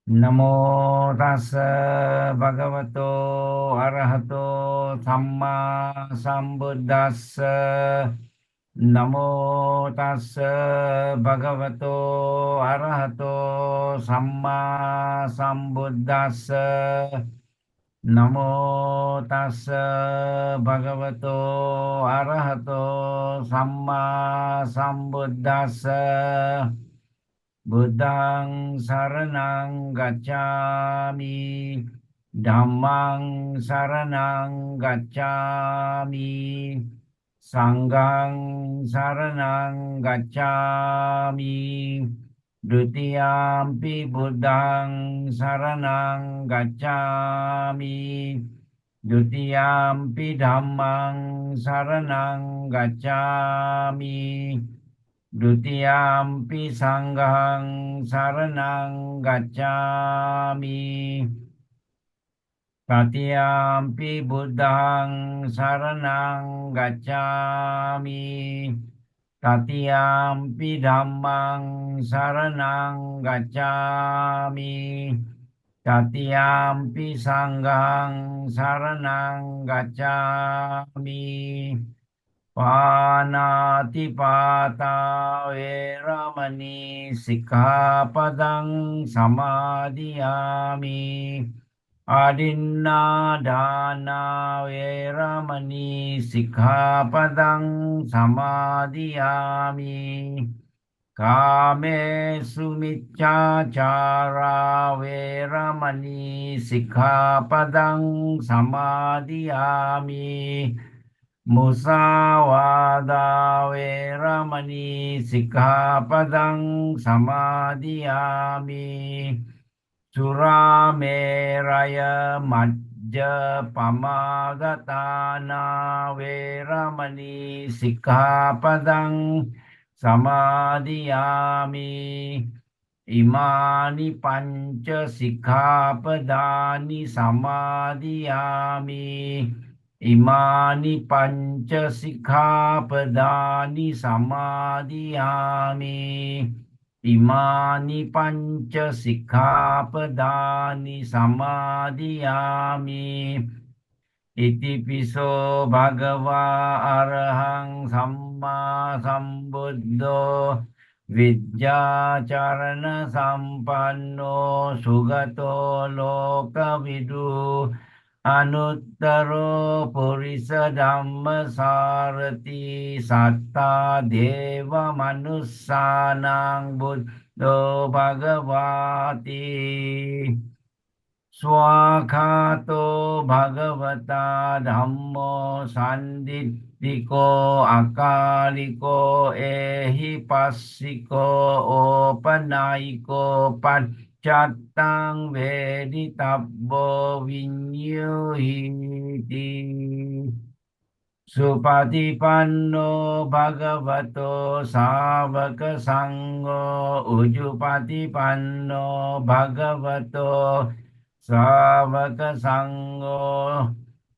Namo tassa bhagavato arahato samma sambuddhassa. Namo tassa bhagavato arahato samma sambuddhassa. Namo tassa bhagavato arahato samma sambuddhassa. Buddhang saranang gacchami, Dhammang saranang gacchami, Sanghang saranang gacchami, Dutiyampi Buddhang saranang gacchami, Dutiyampi Dhammang saranang gacchami, Dutiyampi sanghang saranang gacchami. Tatiyampi buddhang saranang gacchami. Tatiyampi dhammang saranang gacchami. Tatiyampi sanghang saranang gacchami. Panatipata veramani sikkhapadang samadhiyami. Adinnādāna veramani sikkhapadang samadhiyami. Kāmesu miccācārā veramani sikkhapadang samadhiyami. Musāvādā veramani sikkhapadang samadhiyami. Suramēraya majjapamāgatāna veramani sikkhapadang samadhiyami. Imani panca sikkhapadani samadhiyami. Imani panca sikkhapadani samadhiyami. Imani panca sikkhapadani samadhiyami. Itipiso bhagava arahang samma sambuddho vidyācarana sampanno sugato lokavidu anuttaro purisa dhamma sarati satta deva manussanang buddho bhagavati. Swakhato bhagavata dhammo sanditthiko akaliko ehi passiko opanayiko paccattāng veditabbo viññuhiti. Supatipanno bhagavato sāvaka sangho ujupatipanno bhagavato sāvaka sangho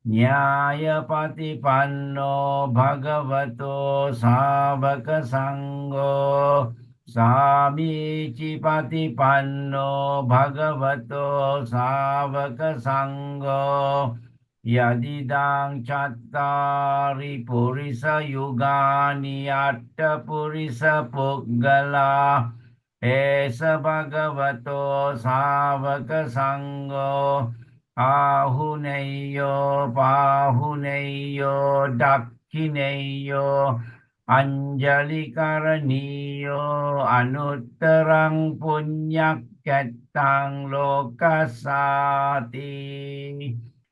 nyāyapatipanno bhagavato sāvaka sangho sāmicipatipanno bhagavato sāvaka sangho yadidang cattari purisa yugani atta purisa puggala esa bhagavato sāvaka sangho ahuneyo pahuneyo dakkineyo anjali karaniyo anuttarang puñakkettang lokasati.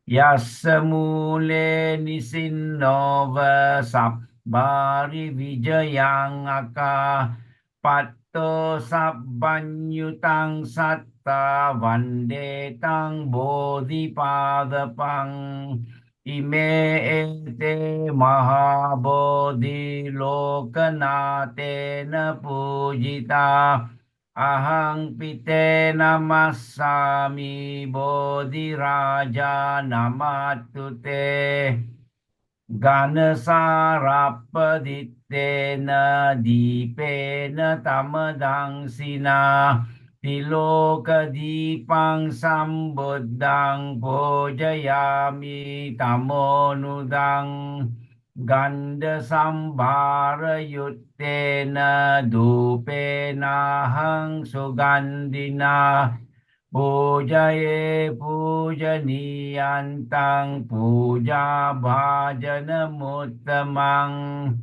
Yassa mule nisinnova sabbari vijayang aka patto sabbanyutang satta vandetang bodhipadapang ime ete mahabodhi lokanatena pujita. Ahang pite namassami bodhi raja namatute ganasarappadittena dipena tamadang sina Tilokadipang sambuddhang pujayami tamonudang ganda sambara yuttena dupena hang sugandina pujaye pujaniyantang puja bhajana muttamang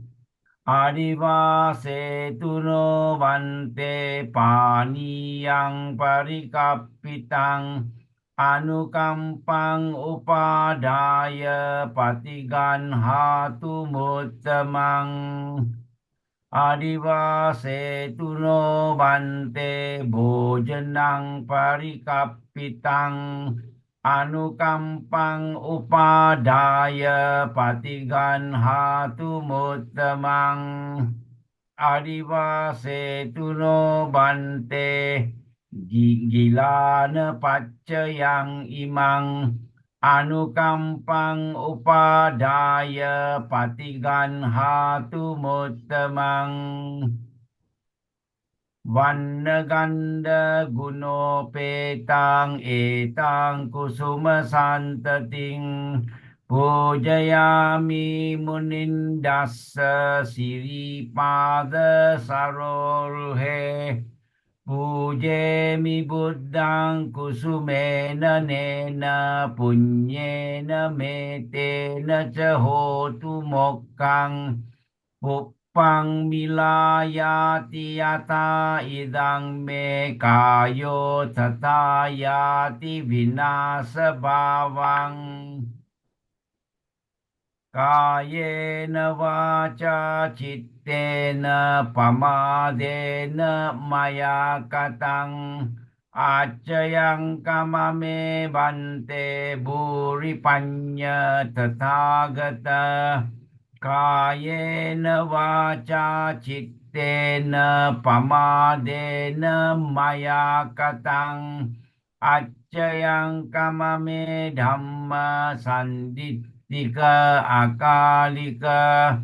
Adivase tuno bante paniyang parikappitang anukampang upadaya patigan hatu muttamang Adivase tuno bante bojanang parikappitang anukampang upadaya patigan hatu muttamang Adivase tuno bante gilana paccayang imang anukampang upadaya patigan hatu muttamang Vannaganda gunopetang etang kusuma santating Pujayami munindassa siripada sarolhe Pujemi buddhang kusumena nena punyena metena ca hotu mokkang Uppang milayati yata idang me kayo tatayati vinasa bhavang Kayena vaca cittena pamadena maya katang Acayang kamame bante buripanya tathagata Kayena vaca cittena pamadena maya katang Acayang kamame dhamma sandittika akalika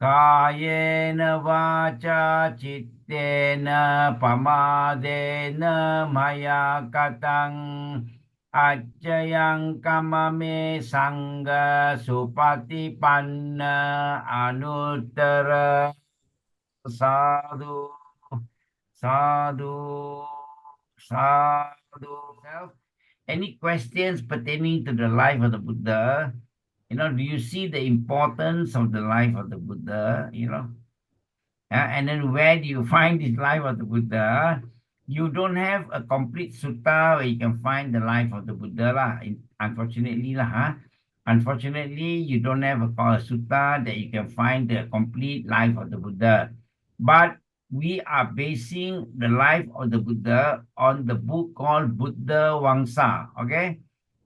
Kayena vaca cittena pamadena maya katang Acayang kamame sangga supatipanna anuttara sadhu sadhu sadhu. Any questions pertaining to the life of the Buddha? Do you see the importance of the life of the Buddha? And then where do you find this life of the Buddha? You don't have a complete sutta where you can find the life of the Buddha lah. Unfortunately lah, huh? Unfortunately, you don't have a sutta that you can find the complete life of the Buddha. But we are basing the life of the Buddha on the book called Buddha Wangsa, okay?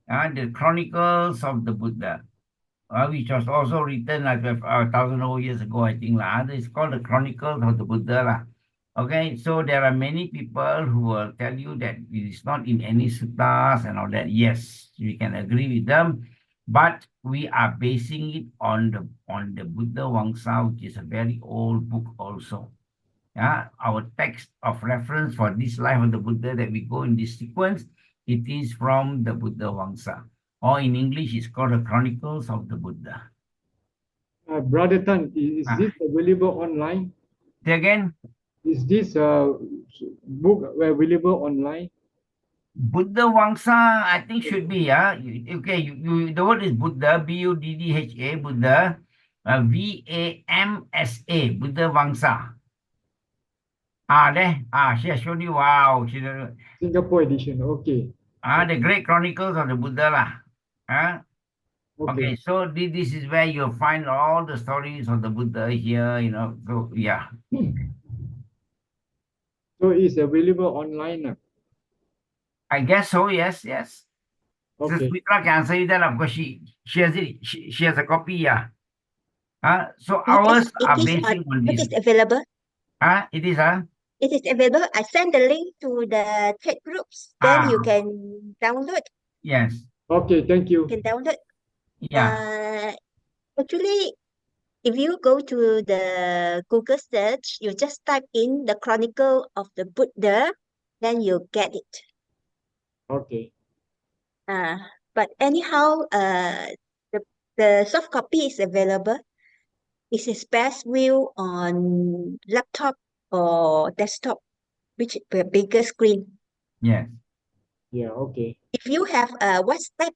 The Chronicles of the Buddha which was also written like 1,000 years ago, I think. It's called the Chronicles of the Buddha. Okay, so there are many people who will tell you that it is not in any suttas and all that. Yes, we can agree with them, but we are basing it on the Buddha Wangsa, which is a very old book also. Our text of reference for this life of the Buddha that we go in this sequence, it is from the Buddha Wangsa. Or in English, it's called the Chronicles of the Buddha. Brother Tan, is this available online? Say again? Is this book available online? Buddha Wangsa, I think should be, Okay, the word is Buddha, Buddha, Buddha, Vamsa, Buddha Wangsa. She has shown you, wow. Singapore edition, okay. The Great Chronicles of the Buddha lah. Okay, so this is where you'll find all the stories of the Buddha here, so yeah. So it's available online? I guess so, yes. Okay. So Smitra can answer you that, of course, she has it, she has a copy, yeah. So ours are basing on this. It is available. It is, It is available. I send the link to the chat groups. Then you can download. Yes. Okay, thank you. You can download. Yeah. Actually, if you go to the Google search, you just type in the Chronicle of the Buddha. then you get it. Okay. But anyhow, the soft copy is available. It is best view on laptop or desktop, which is the bigger screen. Yes. Yeah, okay. If you have a WhatsApp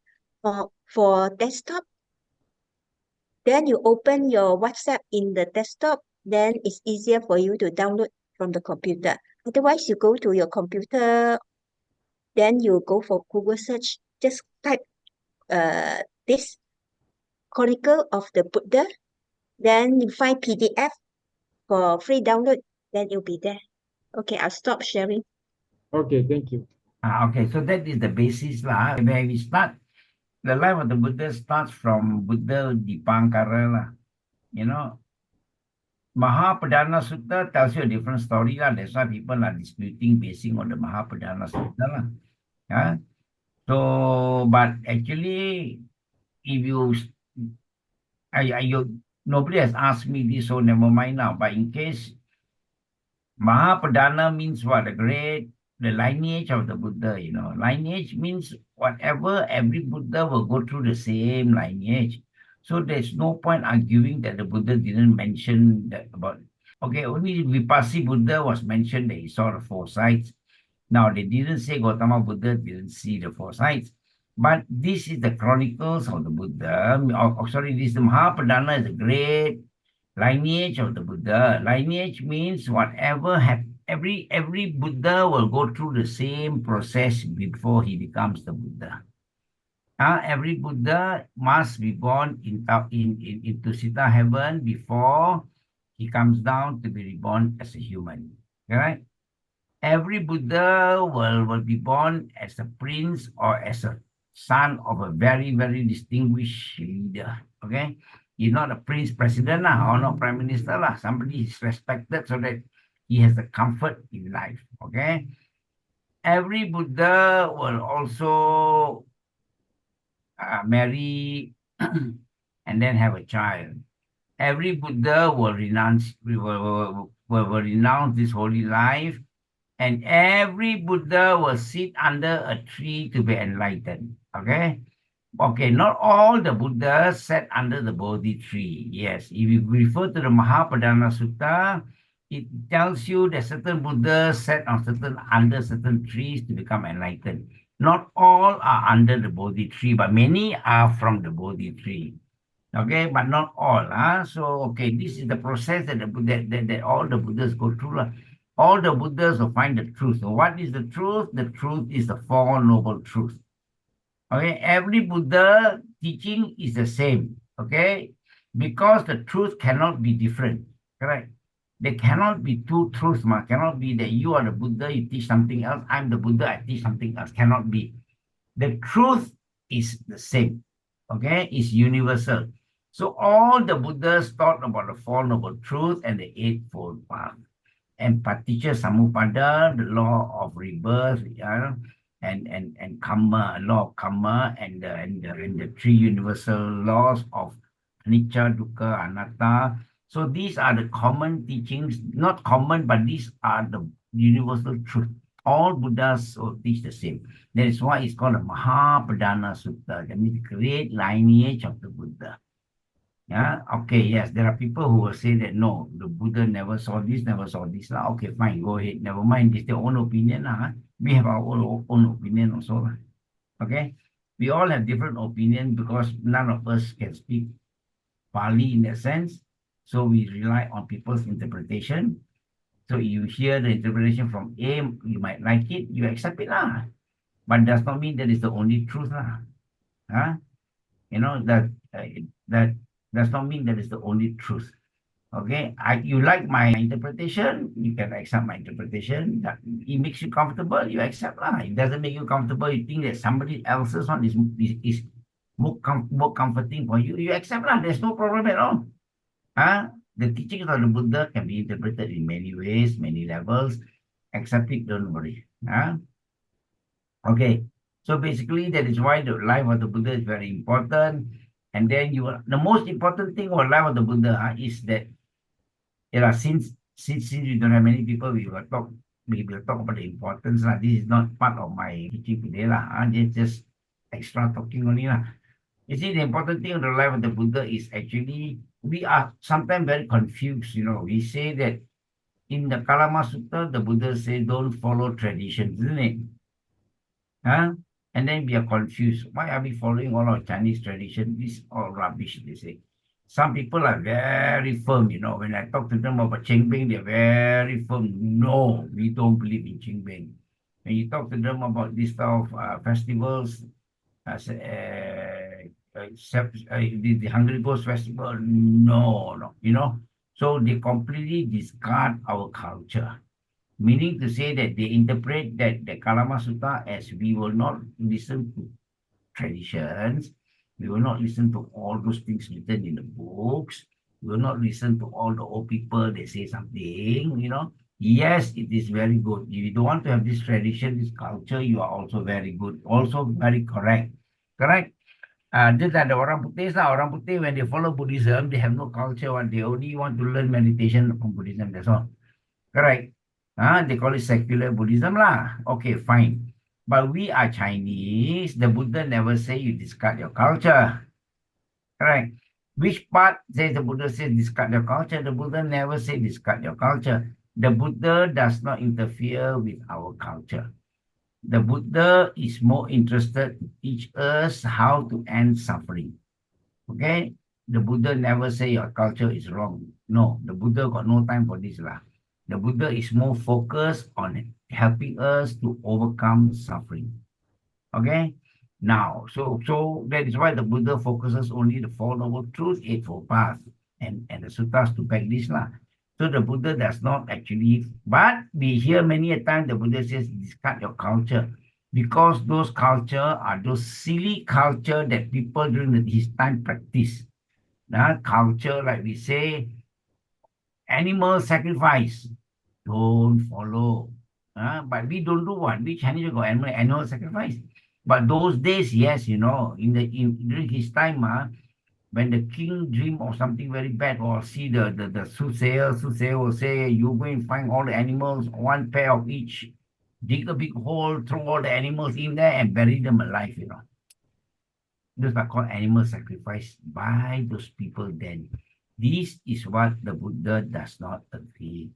for desktop, then you open your WhatsApp in the desktop, then it's easier for you to download from the computer. Otherwise, you go to your computer, then you go for Google search, just type this Chronicle of the Buddha, then you find PDF for free download, then it'll be there. Okay, I'll stop sharing. Okay, thank you. Okay, so that is the basis lah. Where we start, the life of the Buddha starts from Buddha Dipankara lah. You know, Mahapadana Sutta tells you a different story lah. That's why people are disputing basing on the Mahapadana Sutta lah. Yeah. So, but actually, if you, nobody has asked me this, so never mind now. But in case Mahapadana means what? The lineage of the Buddha, you know. Lineage means whatever, every Buddha will go through the same lineage. So there's no point arguing that the Buddha didn't mention that about. Okay, only Vipassi Buddha was mentioned that he saw the four sides. Now, they didn't say Gautama Buddha didn't see the four sides. But this is the chronicles of the Buddha. This is the Mahapadana is a great lineage of the Buddha. Lineage means whatever every Buddha will go through the same process before he becomes the Buddha. Every Buddha must be born into Sita heaven before he comes down to be reborn as a human. Right? Every Buddha will be born as a prince or as a son of a very, very distinguished leader. Okay? He's not a prince president or not prime minister. Somebody is respected so that he has the comfort in life. Okay? Every Buddha will also marry and then have a child. Every Buddha will renounce this holy life, and every Buddha will sit under a tree to be enlightened. Okay? Okay, not all the Buddhas sat under the Bodhi tree. Yes, if you refer to the Mahapadana Sutta, it tells you that certain Buddhas sat under certain trees to become enlightened. Not all are under the Bodhi tree, but many are from the Bodhi tree. Okay, but not all. So, okay, this is the process that that all the Buddhas go through. All the Buddhas will find the truth. So what is the truth? The truth is the Four Noble Truths. Okay, every Buddha teaching is the same. Okay, because the truth cannot be different. Correct? There cannot be two truths. Cannot be that you are the Buddha, you teach something else. I'm the Buddha, I teach something else. Cannot be. The truth is the same. Okay, it's universal. So all the Buddhas taught about the Four Noble Truths and the Eightfold Path. And Paticca Samuppada, the law of rebirth, and karma, law of karma, and the three universal laws of anicca, dukkha, anatta. So these are the common teachings, not common, but these are the universal truth. All Buddhas teach the same. That is why it's called a Mahapadana Sutta. That means great lineage of the Buddha. Yeah, okay, yes, there are people who will say that no, the Buddha never saw this, never saw this. Okay, fine, go ahead. Never mind, it's their own opinion. We have our own opinion also. Okay, we all have different opinions because none of us can speak Pali in that sense. So we rely on people's interpretation. So you hear the interpretation from A, you might like it, you accept it. But does not mean that is the only truth. You know, that does not mean that is the only truth. Okay, you like my interpretation, you can accept my interpretation. That it makes you comfortable, you accept. It doesn't make you comfortable, you think that somebody else's one is more comforting for you, you accept. There's no problem at all. The teachings of the Buddha can be interpreted in many ways, many levels. Accept it, don't worry. Okay, so basically that is why the life of the Buddha is very important. And then the most important thing about life of the Buddha is that since we don't have many people, we will talk we will talk about the importance. This is not part of my teaching today. Just extra talking only. You see, the important thing in the life of the Buddha is actually, we are sometimes very confused. We say that in the Kalama Sutta, the Buddha says don't follow traditions, isn't it? And then we are confused. Why are we following all our Chinese tradition? This is all rubbish, they say. Some people are very firm, When I talk to them about Qingbing, they're very firm. No, we don't believe in Qingbing. When you talk to them about this type of festivals, the Hungry Ghost Festival, no, So they completely discard our culture, meaning to say that they interpret that the Kalama Sutta as we will not listen to traditions, we will not listen to all those things written in the books, we will not listen to all the old people that say something. Yes, it is very good. If you don't want to have this tradition, this culture, you are also very good, also very correct. Correct? Dia tak ada orang putih lah. Orang putih, when they follow Buddhism, they have no culture. They only want to learn meditation from Buddhism. That's all. Correct? They call it secular Buddhism lah. Okay, fine. But we are Chinese. The Buddha never say you discard your culture. Correct? Which part says the Buddha says discard your culture? The Buddha never say discard your culture. The Buddha does not interfere with our culture. The Buddha is more interested to teach us how to end suffering. Okay? The Buddha never say your culture is wrong. No, the Buddha got no time for this lah. The Buddha is more focused on helping us to overcome suffering. Okay? Now, so that is why the Buddha focuses only the Four Noble Truths, Eightfold Path, and the suttas to back this lah. So the Buddha does not actually, but we hear many a time the Buddha says, discard your culture, because those culture are those silly culture that people during his time practice. Culture, like we say, animal sacrifice, don't follow. But we don't do what? We Chinese got animal sacrifice. But those days, yes, during his time, when the king dream of something very bad or see the soothsayer will say, you go and find all the animals, one pair of each, dig a big hole, throw all the animals in there and bury them alive, Those are called animal sacrifice by those people then. This is what the Buddha does not agree.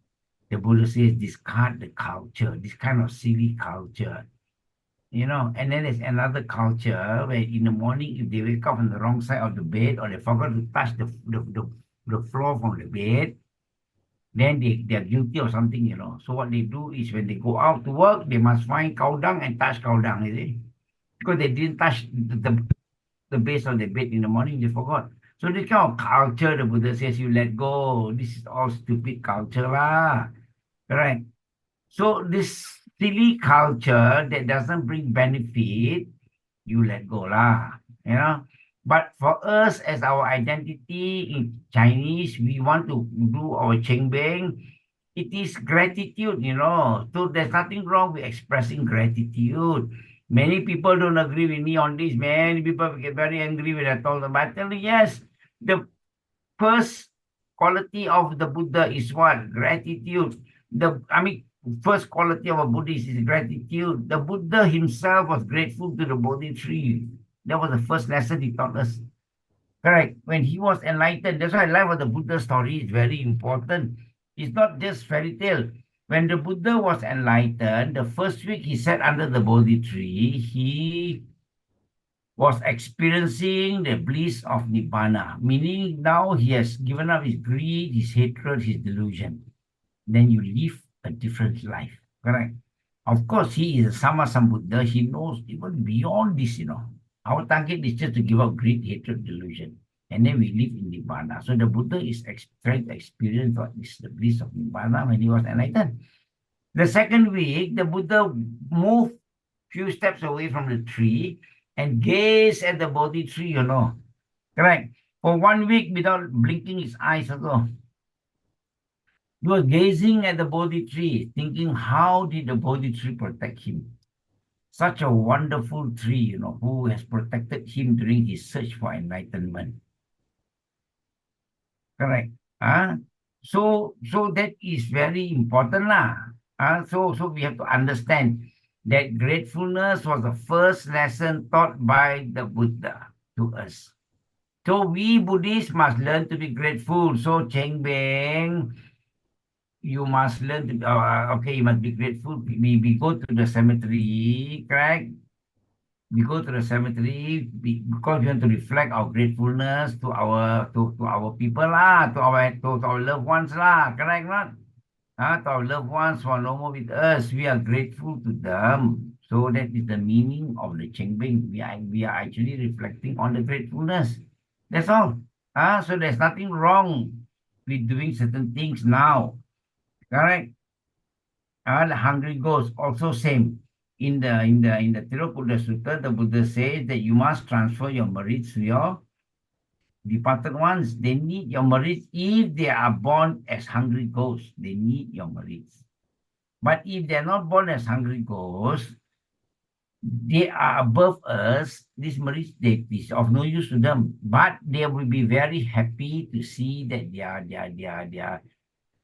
The Buddha says discard the culture, this kind of silly culture. And then there's another culture where in the morning, if they wake up on the wrong side of the bed or they forgot to touch the floor from the bed, then they're guilty of something, So what they do is when they go out to work, they must find cow dung and touch cow dung, you see? Because they didn't touch the base of the bed in the morning, they forgot. So this kind of culture, the Buddha says, you let go. This is all stupid culture lah. Correct? So this silly culture that doesn't bring benefit, you let go lah, But for us, as our identity in Chinese, we want to do our Qingbing. It is gratitude, So there's nothing wrong with expressing gratitude. Many people don't agree with me on this. Many people get very angry when I talk about it. I tell you, yes, the first quality of the Buddha is what? Gratitude. First quality of a Buddhist is gratitude. The Buddha himself was grateful to the Bodhi tree. That was the first lesson he taught us. Correct. When he was enlightened, that's why life of the Buddha story is very important. It's not just fairy tale. When the Buddha was enlightened, the first week he sat under the Bodhi tree, he was experiencing the bliss of Nibbana, meaning now he has given up his greed, his hatred, his delusion. Then you live a different life, correct? Of course, he is a Sammasambuddha. He knows even beyond this, Our target is just to give up greed, hatred, delusion. And then we live in Nibbana. So the Buddha is trying to experience what is the bliss of Nibbana when he was enlightened. The second week, the Buddha moved few steps away from the tree and gazed at the Bodhi tree, Correct? For 1 week without blinking his eyes also. He was gazing at the Bodhi tree, thinking, how did the Bodhi tree protect him? Such a wonderful tree, who has protected him during his search for enlightenment. Correct? So that is very important lah. So we have to understand that gratefulness was the first lesson taught by the Buddha to us. So we Buddhists must learn to be grateful. So Cheng Beng, you must learn to, okay, you must be grateful. We go to the cemetery, correct? We go to the cemetery because we want to reflect our gratefulness to our people lah, to our loved ones lah, correct not? To our loved ones who are no more with us, we are grateful to them. So that is the meaning of the Chengbing. We are actually reflecting on the gratefulness. That's all. So there's nothing wrong with doing certain things now. Correct? The hungry ghost also same. In the Tirukkudra Sutta, the Buddha says that you must transfer your merits to your departed ones. They need your merits if they are born as hungry ghosts. They need your merits. But if they're not born as hungry ghosts, they are above us. This merits is of no use to them. But they will be very happy to see that their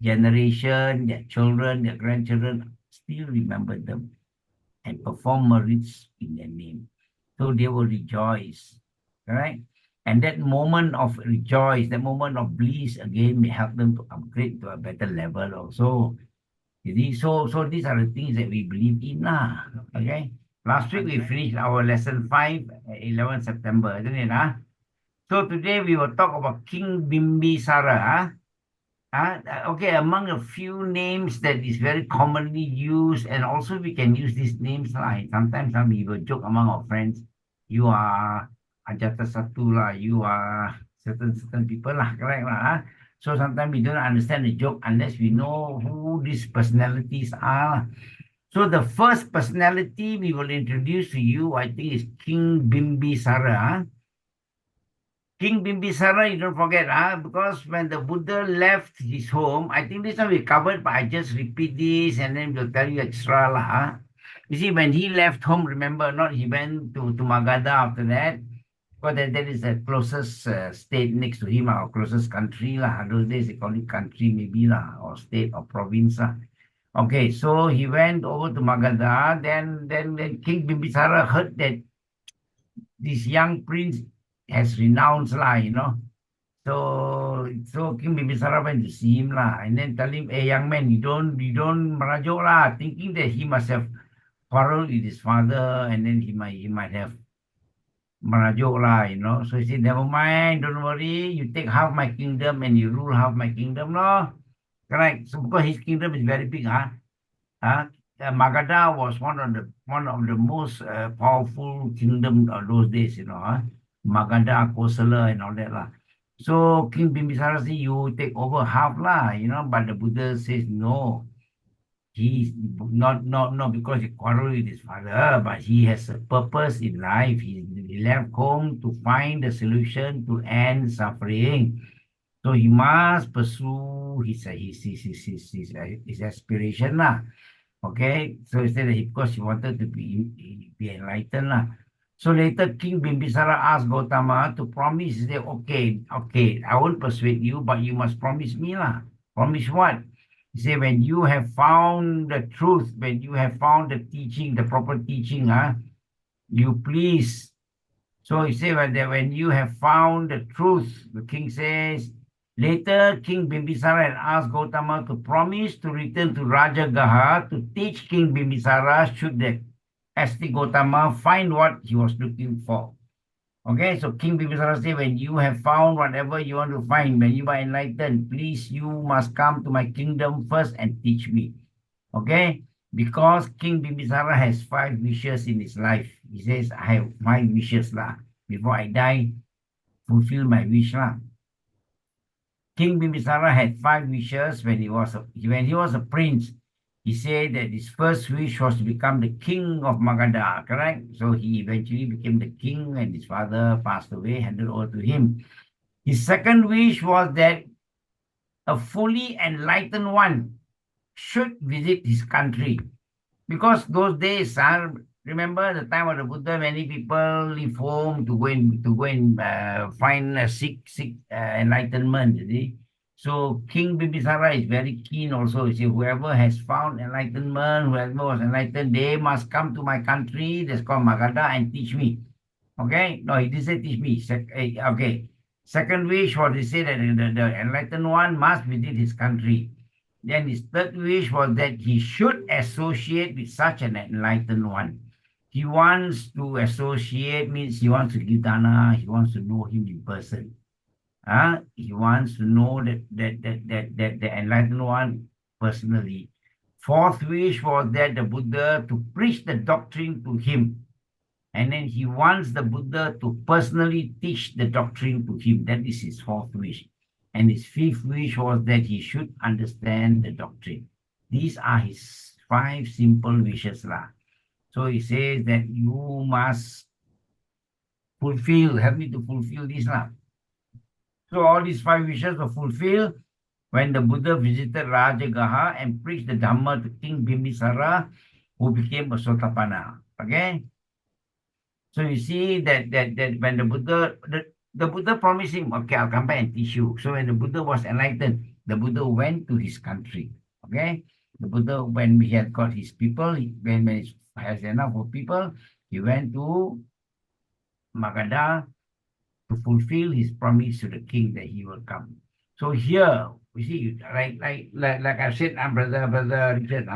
generation, their children, their grandchildren still remember them and perform merits in their name. So they will rejoice, right? And that moment of rejoice, that moment of bliss again may help them to upgrade to a better level also. You see, so these are the things that we believe in lah. Okay. Last week we finished our lesson 5, 11 September, isn't it? So today we will talk about King Bimbisara. Okay, among a few names that is very commonly used, and also we can use these names like sometimes some people joke among our friends, you are Ajātasattu lah, you are certain people lah, correct lah. So sometimes we don't understand the joke unless we know who these personalities are. So the first personality we will introduce to you, I think, is King Bimbisara. King Bimbisara, you don't forget, because when the Buddha left his home, I think this one we covered, but I just repeat this and then we'll tell you extra lah. You see, when he left home, remember not, he went to Magadha after that, because that is the closest state next to him, our closest country lah. Those days they call it country maybe lah, or state or province lah. Okay, so he went over to Magadha. Then King Bimbisara heard that this young prince has renounced lah, So King Bimbisara went to see him lah, and then tell him, "Hey, young man, you don't merajuk lah," thinking that he must have quarreled with his father, and then he might have merajuk lah, So he said, "Never mind, don't worry. You take half my kingdom and you rule half my kingdom, no." Correct. So because his kingdom is very big, Magadha was one of the most powerful kingdom of those days, Magadha, Kosala, and all that lah. So King Bimbisara says, "You take over half lah, But the Buddha says no. He's not because he quarreled with his father, but he has a purpose in life. He left home to find a solution to end suffering. So he must pursue his aspiration lah. Okay, so he said that because he wanted to be enlightened lah. So later King Bimbisara asked Gautama to promise. He said, okay, I won't persuade you, but you must promise me lah. Promise what? He said, when you have found the truth, when you have found the teaching, the proper teaching, you please. So he said, when you have found the truth, the king says, later, King Bimbisara had asked Gautama to promise to return to Rajagaha to teach King Bimbisara should the ascetic Gautama find what he was looking for. Okay, so King Bimbisara said, when you have found whatever you want to find, when you are enlightened, please, you must come to my kingdom first and teach me. Okay, because King Bimbisara has 5 wishes in his life. He says, I have 5 wishes lah. Before I die, fulfill my wish lah. King Bimbisara had 5 wishes when he was a prince. He said that his first wish was to become the king of Magadha, correct? So he eventually became the king and his father passed away, handed over to him. His second wish was that a fully enlightened one should visit his country. Because those days, remember the time of the Buddha, many people leave home to go and find a seek enlightenment, you see. So King Bimbisāra is very keen also. He said, whoever has found enlightenment, whoever was enlightened, they must come to my country, that's called Magadha, and teach me. Okay? No, he didn't say teach me. Okay. Second wish was he said that the enlightened one must visit his country. Then his third wish was that he should associate with such an enlightened one. He wants to associate, means he wants to give dana, he wants to know him in person. He wants to know that the enlightened one personally. Fourth wish was that the Buddha to preach the doctrine to him. And then he wants the Buddha to personally teach the doctrine to him. That is his fourth wish. And his fifth wish was that he should understand the doctrine. These are his 5 simple wishes. So he says that you must help me to fulfill this. So all these 5 wishes were fulfilled when the Buddha visited Rajagaha and preached the Dhamma to King Bimbisāra, who became a Sotapanna. Okay? So you see that when the Buddha promised him, okay, I'll come back and teach you. So when the Buddha was enlightened, the Buddha went to his country. Okay? The Buddha, when he had got his people, when he has enough of people, he went to Magadha to fulfill his promise to the king that he will come. So here, we see, like I said, Brother Richard,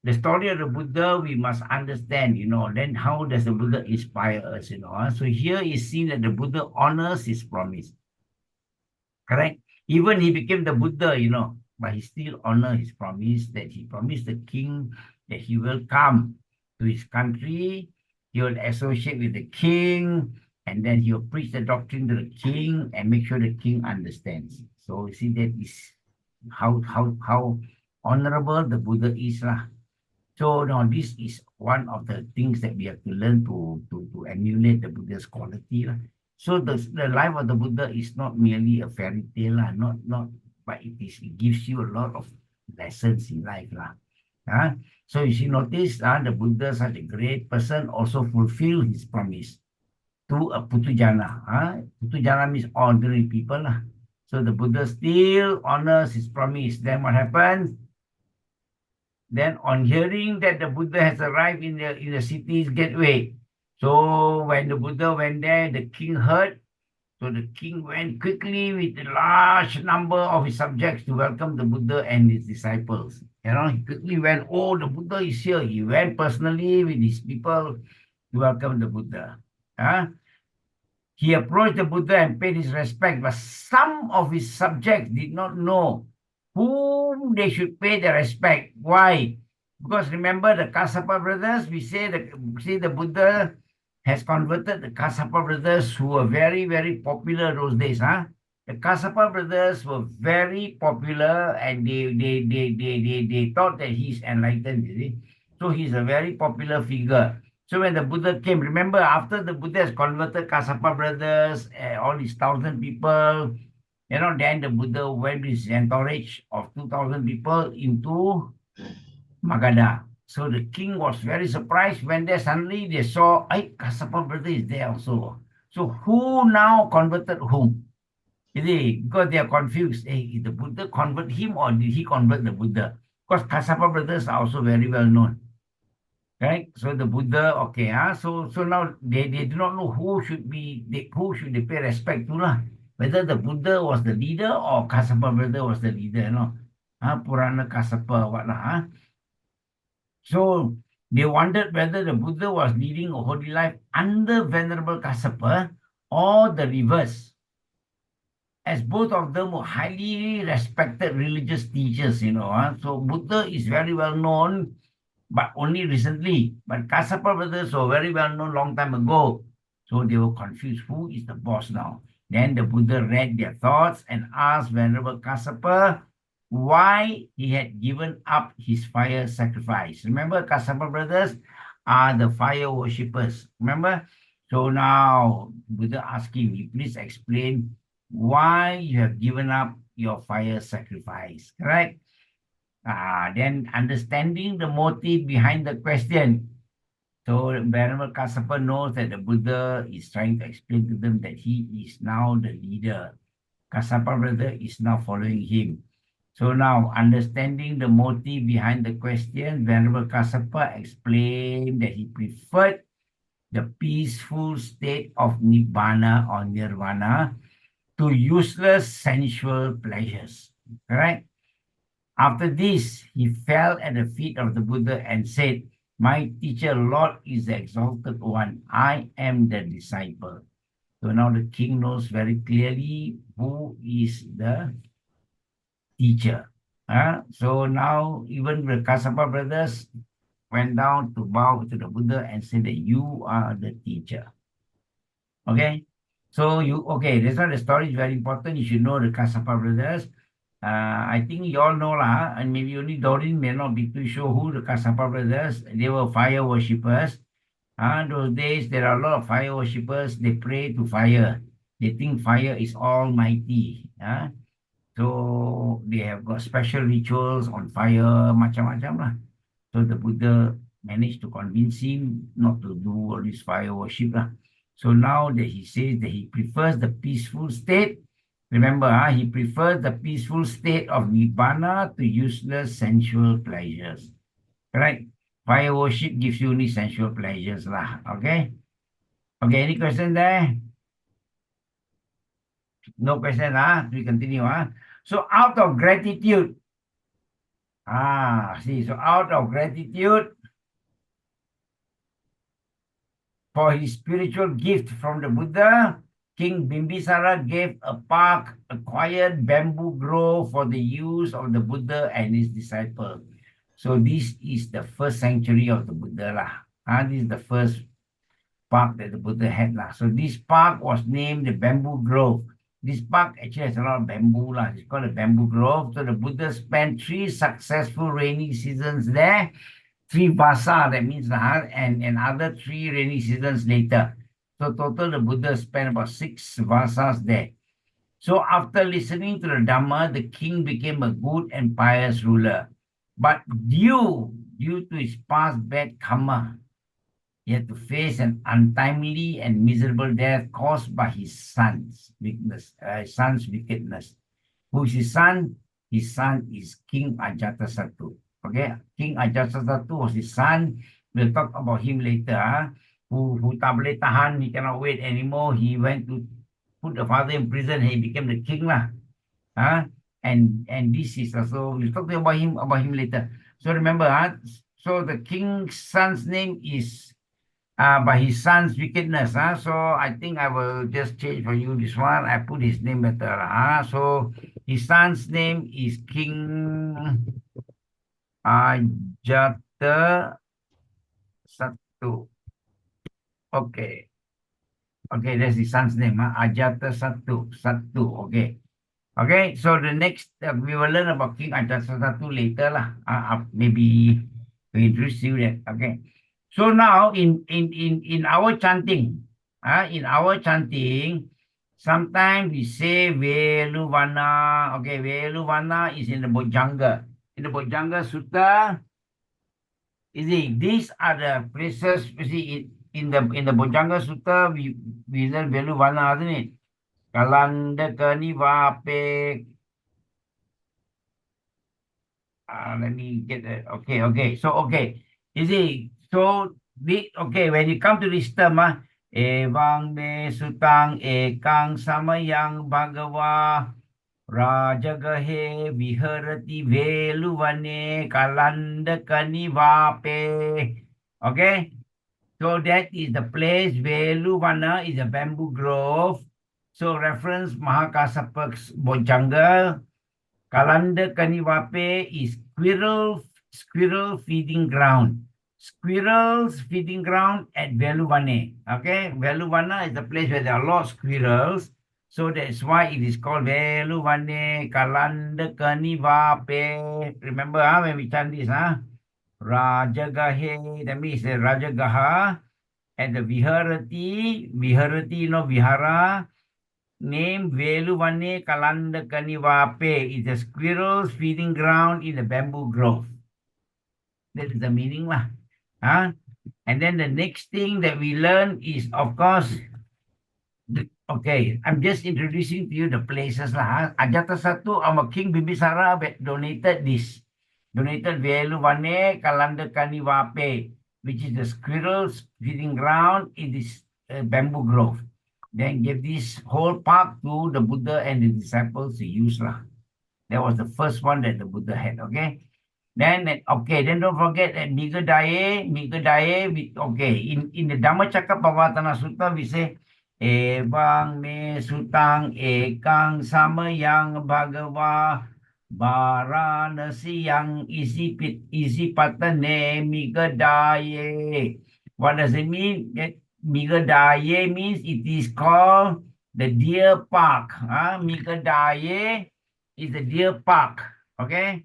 the story of the Buddha, we must understand, then how does the Buddha inspire us, So here is seen that the Buddha honors his promise. Correct? Even he became the Buddha, but he still honors his promise that he promised the king that he will come to his country, he will associate with the king, and then he will preach the doctrine to the king and make sure the king understands. So you see that is how honorable the Buddha is. So now this is one of the things that we have to learn to emulate the Buddha's quality. So the life of the Buddha is not merely a fairy tale, but it gives you a lot of lessons in life. So you see, notice the Buddha, such a great person, also fulfilled his promise to a Putujana. Putujana means ordinary people. So the Buddha still honors his promise. Then what happens? Then on hearing that the Buddha has arrived in the city's gateway, so when the Buddha went there, the king heard. So the king went quickly with a large number of his subjects to welcome the Buddha and his disciples. He quickly went, oh, the Buddha is here. He went personally with his people to welcome the Buddha. He approached the Buddha and paid his respect, but some of his subjects did not know whom they should pay the respect. Why? Because remember the Kassapa brothers, we say the Buddha has converted the Kassapa brothers who were very, very popular those days. The Kassapa brothers were very popular and they thought that he's enlightened, you see. So he's a very popular figure. So when the Buddha came, remember after the Buddha has converted Kassapa brothers, all these 1,000 people, then the Buddha went with his entourage of 2,000 people into Magadha. So the king was very surprised when suddenly they saw, Kassapa brother is there also. So who now converted whom? Because they are confused. Did the Buddha convert him or did he convert the Buddha? Because Kassapa brothers are also very well known. Right? So the Buddha, okay, so now they do not know who should they pay respect to, whether the Buddha was the leader or Kassapa brother was the leader, Purana Kassapa, what. So they wondered whether the Buddha was leading a holy life under Venerable Kassapa or the reverse, as both of them were highly respected religious teachers, So Buddha is very well known, but only recently. But Kassapa brothers were very well known long time ago. So they were confused. Who is the boss now? Then the Buddha read their thoughts and asked Venerable Kassapa why he had given up his fire sacrifice. Remember, Kassapa brothers are the fire worshippers. Remember? So now Buddha asked him, please explain why you have given up your fire sacrifice. Correct? Then understanding the motive behind the question. So Venerable Kassapa knows that the Buddha is trying to explain to them that he is now the leader. Kassapa brother is now following him. So now, understanding the motive behind the question, Venerable Kassapa explained that he preferred the peaceful state of Nibbana or Nirvana to useless sensual pleasures. Correct? After this, he fell at the feet of the Buddha and said, "My teacher, Lord, is the exalted one. I am the disciple." So now the king knows very clearly who is the teacher. So now even the Kassapa brothers went down to bow to the Buddha and said that you are the teacher. Okay? So that's why the story is very important. You should know the Kassapa brothers. I think you all know lah, and maybe only Doreen may not be too sure who the Kassapa brothers. They were fire worshippers. Those days there are a lot of fire worshippers. They pray to fire. They think fire is almighty. So they have got special rituals on fire, macam-macam lah. So the Buddha managed to convince him not to do all this fire worship lah. So now that he says that he prefers the peaceful state, remember, he prefers the peaceful state of Nibbana to useless sensual pleasures. Right? Fire worship gives you only sensual pleasures lah. Okay? Okay, any question there? No question, we continue, So out of gratitude, so out of gratitude for his spiritual gift from the Buddha, King Bimbisāra gave a park, a quiet bamboo grove for the use of the Buddha and his disciple. So this is the first sanctuary of the Buddha lah. This is the first park that the Buddha had lah. So this park was named the Bamboo Grove. This park actually has a lot of bamboo lah. It's called a Bamboo Grove. So the Buddha spent 3 successful rainy seasons there. 3 vasa, that means and another 3 rainy seasons later. So total the Buddha spent about 6 vasas there. So after listening to the Dhamma, the king became a good and pious ruler. But due to his past bad karma, he had to face an untimely and miserable death caused by his son's wickedness. Who is his son? His son is King Ajātasattu. Okay, King Ajātasattu was his son. We'll talk about him later. Who tak boleh tahan, he cannot wait anymore. He went to put the father in prison. He became the king lah. And this is also, we'll talk about him later. So remember, so the king's son's name is by his son's wickedness. So I think I will just change for you this one. I put his name better. So his son's name is King Ajātasattu. Okay, that's his son's name. Ajātasattu. Okay. Okay, so the next, we will learn about King Ajātasattu later lah. Maybe we introduce you that. Okay. So now in our chanting, sometimes we say Veluvana. Okay, Veluvana is in the Bojjhanga. In the Bojjhanga Sutta, these are the places, in the Bojjhanga Sutta, we learn Veluvana, isn't it? Kalanda Kanivape. Let me get that. Okay. So, so, when you come to this term, Evang me sutang ekang samayang bhagava rajagahe viharati veluvane kalanda kanivape. Okay, so that is the place. Veluvana is a bamboo grove. So reference Mahakassapa's Bojjhanga. Kalanda Kanivape is squirrel feeding ground. Squirrels feeding ground at Veluvane. Okay, Veluvana is the place where there are a lot of squirrels. So that's why it is called Veluvane Kalanda Kanivape. Remember when we chant this, Rajagahe, that means the Rajagaha, and the Viharati, Vihara, name Veluvane Kalanda Kanivape is the squirrels feeding ground in the bamboo grove. That is the meaning lah. And then the next thing that we learn is, of course, Okay, I'm just introducing to you the places lah. Ajātasattu, our King Bimbisāra donated this. Donated Veluvane Kalandakani Vape, which is the squirrels feeding ground in this bamboo grove. Then gave this whole park to the Buddha and the disciples to use lah. That was the first one that the Buddha had, okay? Then don't forget that okay, in the Dhammacakkappavattana Sutta, we say, Evang me sutang ekang samayang bhagava Varanasi yang isi patane migadaye. What does it mean? Migadaye means it is called the deer park. Migadaye is the deer park. Okay?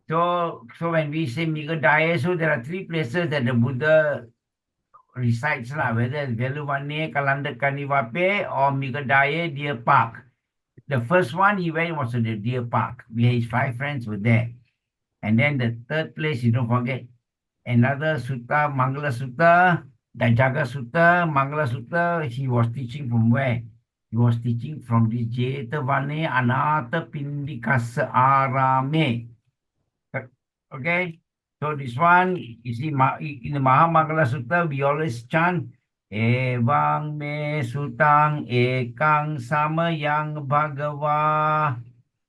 So when we say Migadaya, so there are three places that the Buddha resides, whether it's Veluvane, Kalandakanivape, or Migadaya Deer Park. The first one he went was to the Deer Park, where his 5 friends were there. And then the third place, you don't forget, another Sutta, Mangala Sutta, Dajaga Sutta, Mangala Sutta, he was teaching from where? He was teaching from this Jetavane Anāthapiṇḍika Arame. Okay, so this one, you see, in the Mahamangala Sutta, we always chant, Evang me sutang ekang samayang bhagava.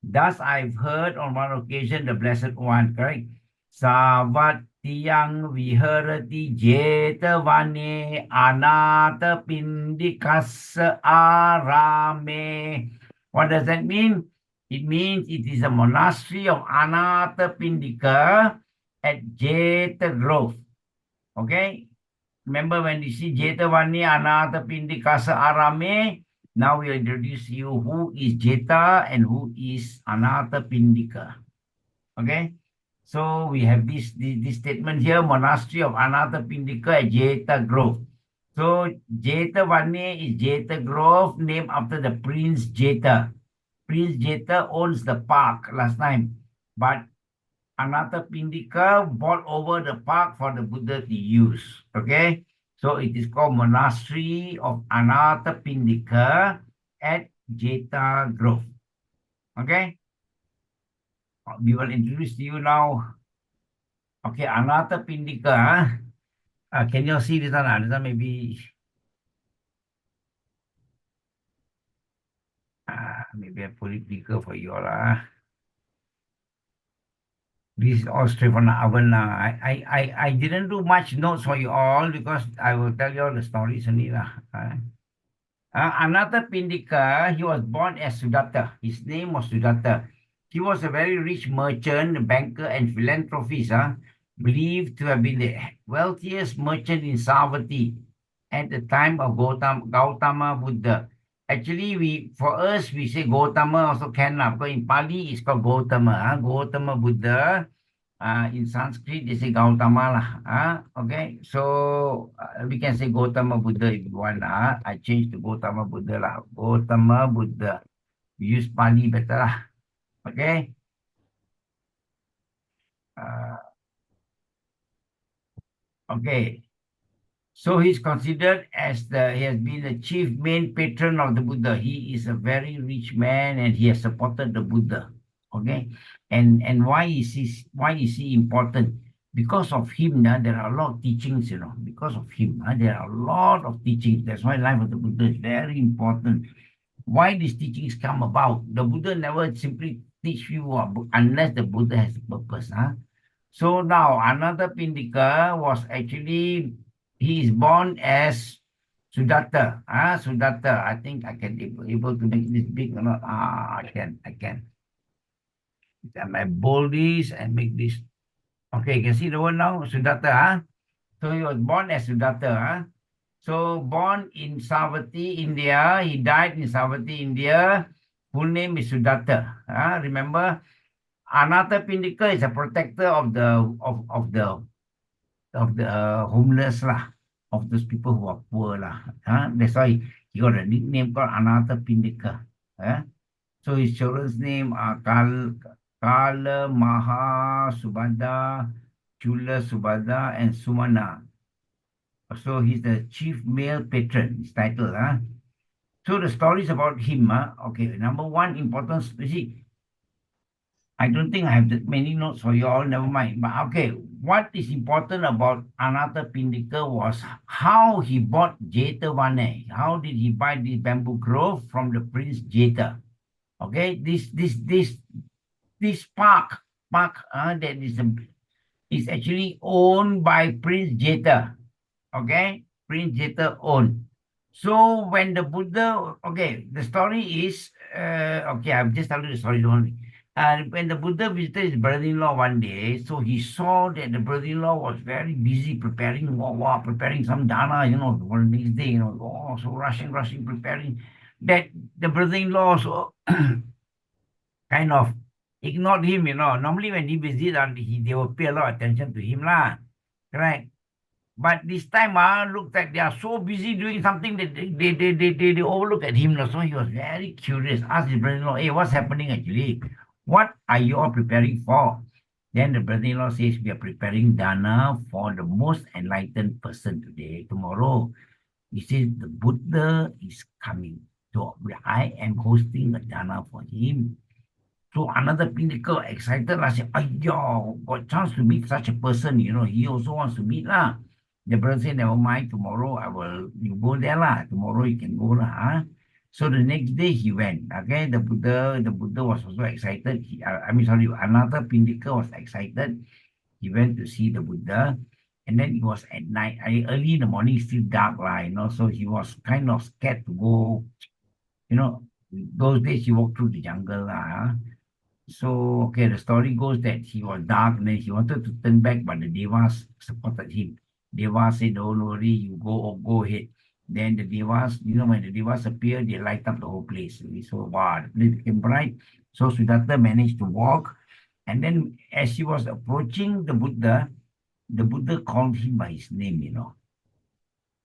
Thus I've heard on one occasion the Blessed One, correct? Savatiyang viharati jetavane anāthapiṇḍikassa arame. What does that mean? It means it is a monastery of Anāthapiṇḍika at Jeta Grove. Okay? Remember when you see Jetavani Anāthapiṇḍikassa Arame, now we introduce you who is Jeta and who is Anāthapiṇḍika. Okay? So we have this statement here, monastery of Anāthapiṇḍika at Jeta Grove. So Jetavani is Jeta Grove, named after the Prince Jeta. Prince Jeta owns the park last time, but Anāthapiṇḍika bought over the park for the Buddha to use. Okay, so it is called Monastery of Anāthapiṇḍika at Jeta Grove. Okay, we will introduce to you now. Okay, Anāthapiṇḍika. Can you see this one? This one maybe. Maybe I put it bigger for you all. This is all straight from the oven. I didn't do much notes for you all because I will tell you all the stories only. Anāthapiṇḍika, he was born as Sudatta. His name was Sudatta. He was a very rich merchant, banker, and philanthropist, believed to have been the wealthiest merchant in Savatthi at the time of Gautama Buddha. Actually, for us, we say Gautama also can, because in Pali, it's called Gautama. Gautama Buddha. In Sanskrit, they say Gautama. Okay, so we can say Gautama Buddha if you want. I changed to Gautama Buddha. Gautama Buddha. We use Pali better. Okay. Okay. So he's considered as he has been the chief main patron of the Buddha. He is a very rich man and he has supported the Buddha. Okay. And why is he important? Because of him, there are a lot of teachings, because of him, there are a lot of teachings. That's why life of the Buddha is very important. Why these teachings come about? The Buddha never simply teach you unless the Buddha has a purpose. So now Anāthapiṇḍika was actually, he is born as Sudatta. Sudatta. I think I can able to make this big or not. I can. I bold this and make this. Okay, you can see the word now, Sudatta. So he was born as Sudatta. So born in Savatthi, India. He died in Savatthi, India. Full name is Sudatta. Remember, Anāthapiṇḍika is a protector of the homeless of those people who are poor That's why he got a nickname called Anāthapiṇḍika. So his children's name are Kalama Sutta, Chula Subhadra, and Sumana. So he's the chief male patron, his title. So the stories about him, okay, number one importance, you see, I don't think I have that many notes for you all, never mind. But okay, what is important about Anāthapiṇḍika was how he bought Jetavane. How did he buy this bamboo grove from the Prince Jeta? Okay, this park that is actually owned by Prince Jeta. Okay, Prince Jeta owned. So when the Buddha, okay, the story is, okay, I've just told you the story, don't worry. When the Buddha visited his brother-in-law one day, so he saw that the brother-in-law was very busy preparing, preparing some dana, for the next day, so rushing, preparing. That the brother-in-law also kind of ignored him, Normally when he visit, they will pay a lot of attention to him, lah. Correct. But this time, looked like they are so busy doing something that they overlook at him. So he was very curious, asked his brother-in-law, hey, what's happening actually? What are you all preparing for? Then the brother-in-law says, we are preparing dana for the most enlightened person today, tomorrow. He says, the Buddha is coming. So I am hosting a dana for him. So Anāthapiṇḍika excited, I said, Ayyo, got chance to meet such a person, he also wants to meet lah. The brother said, never mind, tomorrow you go there lah. Tomorrow you can go lah. So the next day he went. Okay, the Buddha was also excited. Anāthapiṇḍika was excited. He went to see the Buddha, and then it was at night, early in the morning, still dark lah, So he was kind of scared to go. Those days he walked through the jungle lah. So, okay, the story goes that he was dark and then he wanted to turn back, but the Devas supported him. Devas said, don't worry, you go ahead. Then the Devas, when the Devas appear, they light up the whole place. So, wow, the place became bright. So, Siddhartha managed to walk. And then as he was approaching the Buddha called him by his name,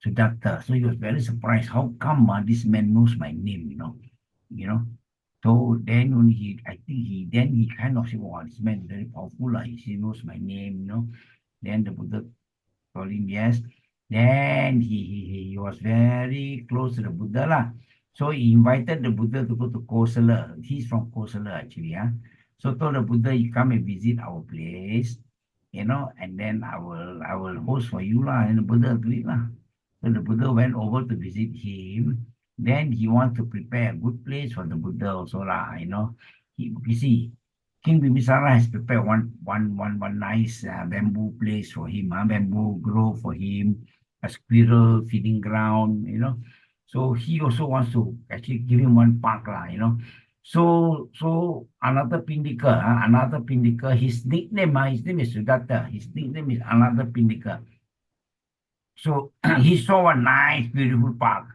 Siddhartha. So he was very surprised. How come this man knows my name, So then when he kind of said, wow, this man is very powerful. He knows my name, Then the Buddha told him yes. Then he was very close to the Buddha lah. So he invited the Buddha to go to Kosala. He's from Kosala actually. So told the Buddha, you come and visit our place, and then I will host for you lah. And the Buddha agreed lah. So the Buddha went over to visit him. Then he wants to prepare a good place for the Buddha also lah, You see, King Bimbisāra has prepared one nice bamboo place for him, bamboo grove for him, a squirrel feeding ground, So he also wants to actually give him one park lah, So Anāthapiṇḍika, his name is Siddhartha. His nickname is Anāthapiṇḍika. So he saw a nice, beautiful park.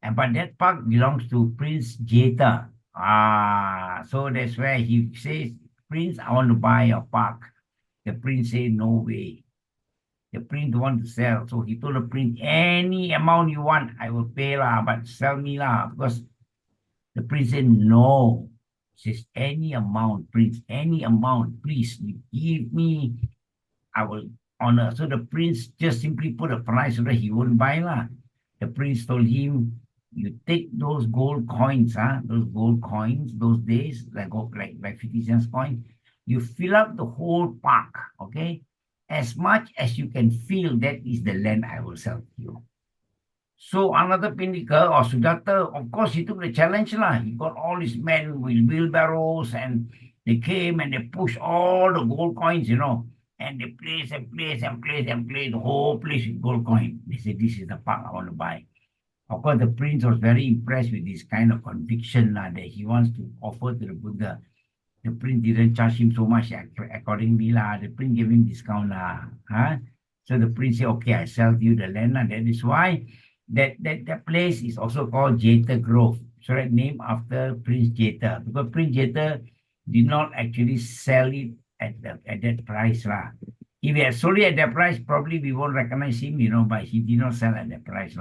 But that park belongs to Prince Jeta. So that's where he says, Prince, I want to buy your park. The prince said, no way. The prince don't want to sell. So he told the prince, any amount you want, I will pay lah, but sell me lah. Because the prince said, no. He says, any amount, prince, any amount, please, you give me, I will honor. So the prince just simply put a price so that he won't buy lah. The prince told him, you take those gold coins, those days, like 50 cents coin, you fill up the whole park, okay? As much as you can feel, that is the land I will sell to you. So Anāthapiṇḍika or Siddhartha, of course, he took the challenge lah. He got all his men with wheelbarrows and they came and they pushed all the gold coins, and they place the whole place with gold coin. They said, this is the park I want to buy. Of course, the prince was very impressed with this kind of conviction that he wants to offer to the Buddha. The prince didn't charge him so much accordingly. The prince gave him discount. So the prince said, okay, I sell you the land. That is why that place is also called Jeta Grove. So that named after Prince Jeta. Because Prince Jeta did not actually sell it at that price. If he had sold it at that price, probably we won't recognize him, but he did not sell at that price.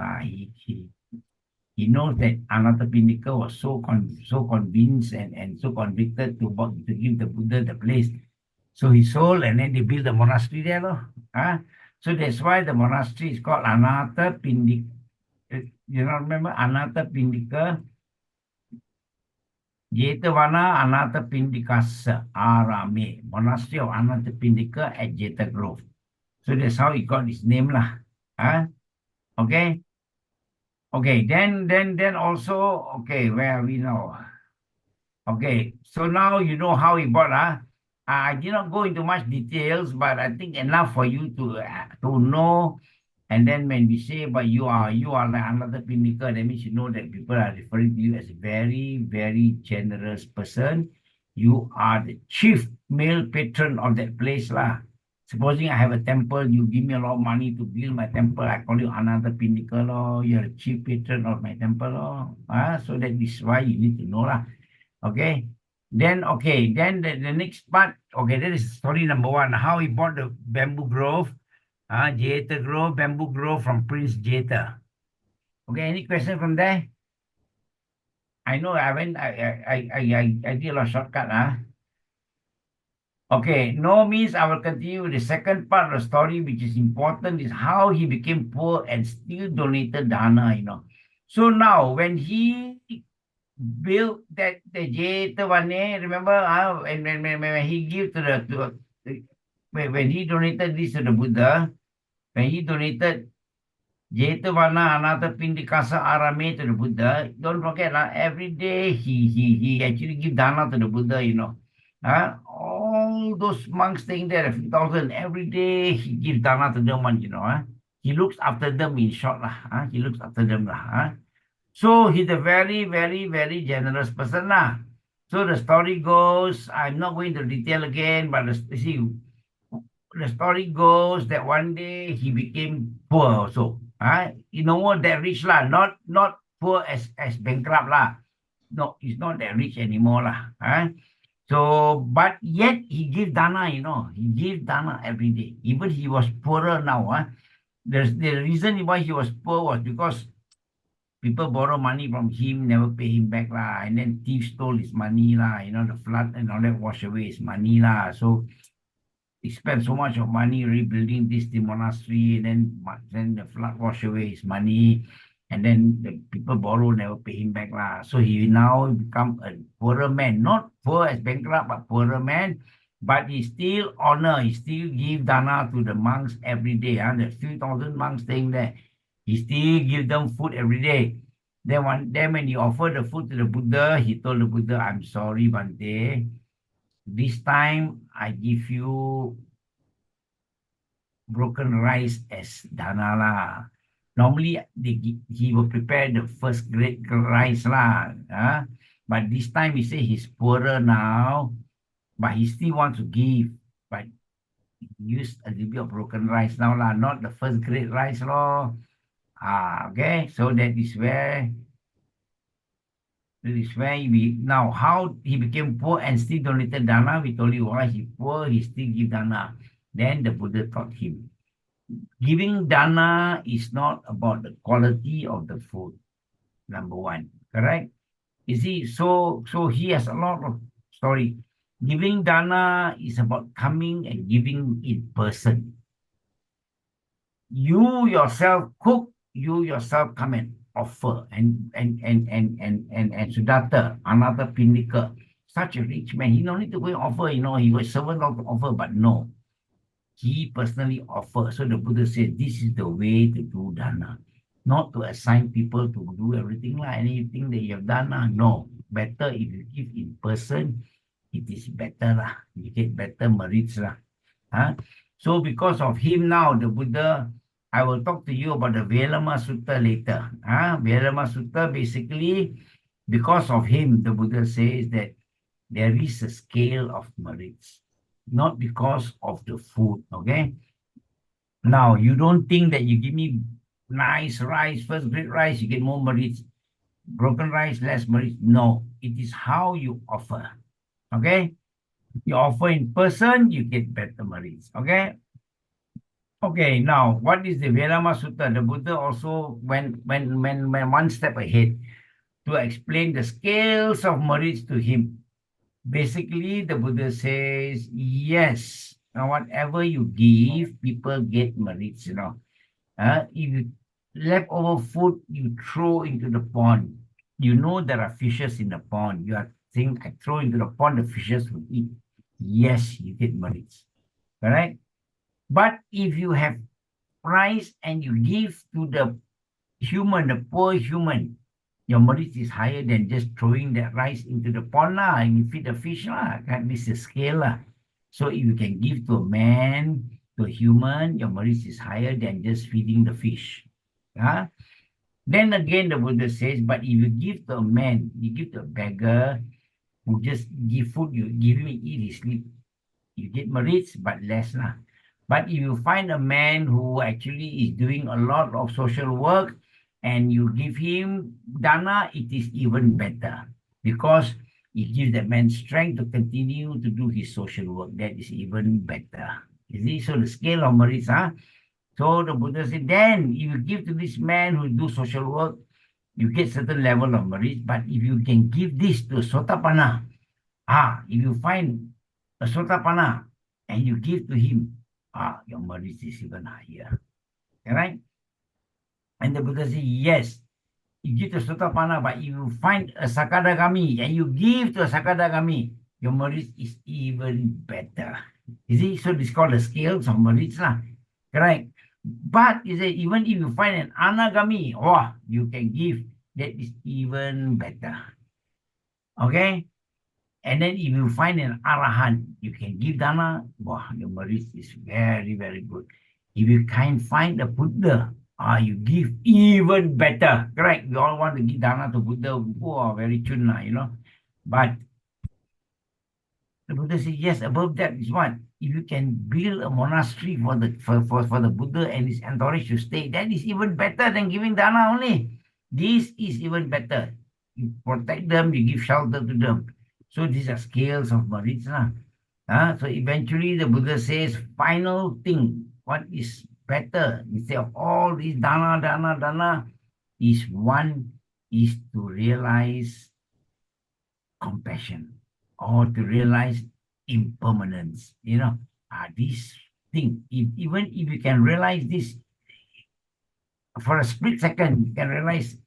He knows that Anāthapiṇḍika was so convinced and so convicted to give the Buddha the place. So he sold and then they built the monastery there. So that's why the monastery is called Anāthapiṇḍika You know, remember Anāthapiṇḍika? Jetavana Anāthapiṇḍika Arame, monastery of Anāthapiṇḍika at Jeta Grove. So that's how he got his name lah. Huh? Okay. Okay. Then also, okay, where are we now? Okay. So now you know how he bought. I did not go into much details, but I think enough for you to know. And then when we say, but you are like Anāthapiṇḍika, that means you know that people are referring to you as a very, very generous person. You are the chief male patron of that place lah. Supposing I have a temple, you give me a lot of money to build my temple. I call you Anāthapiṇḍika law. You're the chief patron of my temple law. So that is why you need to know lah. Okay. Then the next part. Okay, that is story number one. How he bought the bamboo grove. Jeta Grove, bamboo grove from Prince Jeta. Okay, any question from there? I know I did a lot of shortcut. Okay, no means I will continue the second part of the story, which is important, is how he became poor and still donated dana, So now, when he built that the Jetavane, remember, when he gave when he donated this to the Buddha, when he donated Jetavana Anāthapiṇḍika Arame to the Buddha, don't forget, every day he actually give dana to the Buddha, all those monks staying there, 50,000, every day he gives dana to them, He looks after them in short, he looks after them, So he's a very, very, very generous person, So the story goes, I'm not going to detail again, but the story goes that one day he became poor also. Not that rich lah, not poor as bankrupt lah. No, he's not that rich anymore lah. So, but yet he give dana, he give dana every day. Even he was poorer now. The reason why he was poor was because people borrow money from him, never pay him back lah, and then thieves stole his money lah. The flood and all that wash away his money lah. So he spent so much of money rebuilding the monastery, and then the flood wash away his money, and then the people borrow, never pay him back lah. So he now become a poorer man, not poor as bankrupt, but poorer man. But he still honor, he still give dana to the monks every day. There's 3,000 monks staying there. He still give them food every day. Then when he offered the food to the Buddha, he told the Buddha, I'm sorry, Bhante. This time I give you broken rice as dana lah. Normally he will prepare the first grade rice lah. But this time he say he's poorer now, but he still wants to give. But he used a little bit of broken rice now lah, not the first grade rice lor. Okay, so that is where now how he became poor and still donated dana. We told you why he poor, he still give dana. Then the Buddha taught him, giving dana is not about the quality of the food. Number one, correct? You see, so he has a lot of story. Giving dana is about coming and giving in person. You yourself cook, you yourself come and offer, and Siddhartha, Anāthapiṇḍika, such a rich man, he don't need to go and offer, he was servant not to offer, but no, he personally offered. So the Buddha said, this is the way to do dana, not to assign people to do everything like anything that you have done. No, better if you give in person, it is better lah. You get better merits lah. So because of him now, the Buddha, I will talk to you about the Kalama Sutta later. Kalama Sutta, basically, because of him, the Buddha says that there is a scale of merits, not because of the food, okay? Now, you don't think that you give me nice rice, first grade rice, you get more merits. Broken rice, less merits. No, it is how you offer, okay? You offer in person, you get better merits, okay? Okay, now, what is the Kalama Sutta? The Buddha also went one step ahead to explain the scales of merits to him. Basically, the Buddha says, yes, now whatever you give, people get merits, If leftover food you throw into the pond. You know there are fishes in the pond. You are saying, I throw into the pond, the fishes will eat. Yes, you get merits. Correct? But if you have rice and you give to the human, the poor human, your merit is higher than just throwing that rice into the pond lah, and you feed the fish lah. This is scale lah. So if you can give to a man, to a human, your merit is higher than just feeding the fish. Huh? Then again, the Buddha says, but if you give to a man, you give to a beggar who just give food, you give him eat, he sleep, you get merits, but less lah. But if you find a man who actually is doing a lot of social work and you give him dana, it is even better because it gives that man strength to continue to do his social work. That is even better. You see, so the scale of merits, huh? So the Buddha said, then if you give to this man who do social work, you get certain level of merits. But if you can give this to a Sotapanna, if you find a Sotapanna and you give to him, your merits is even higher. Right? And the Buddha said, yes, you give to Sotapanna, but if you find a Sakadagami and you give to a Sakadagami, your merits is even better. You see, so this is called the scales of merits lah. Correct? But you say, even if you find an Anagami, you can give, that is even better. Okay? And then if you find an Arahant, you can give dana, your merit is very, very good. If you can find a Buddha, you give even better. Correct? We all want to give dana to Buddha, very chun, But the Buddha says, yes, above that is what? If you can build a monastery for the Buddha and his entourage to stay, that is even better than giving dana only. This is even better. You protect them, you give shelter to them. So these are scales of merits. So eventually the Buddha says, final thing, what is better instead of all these dana, is to realize compassion or to realize impermanence. This thing, even if you can realize this for a split second, you can realize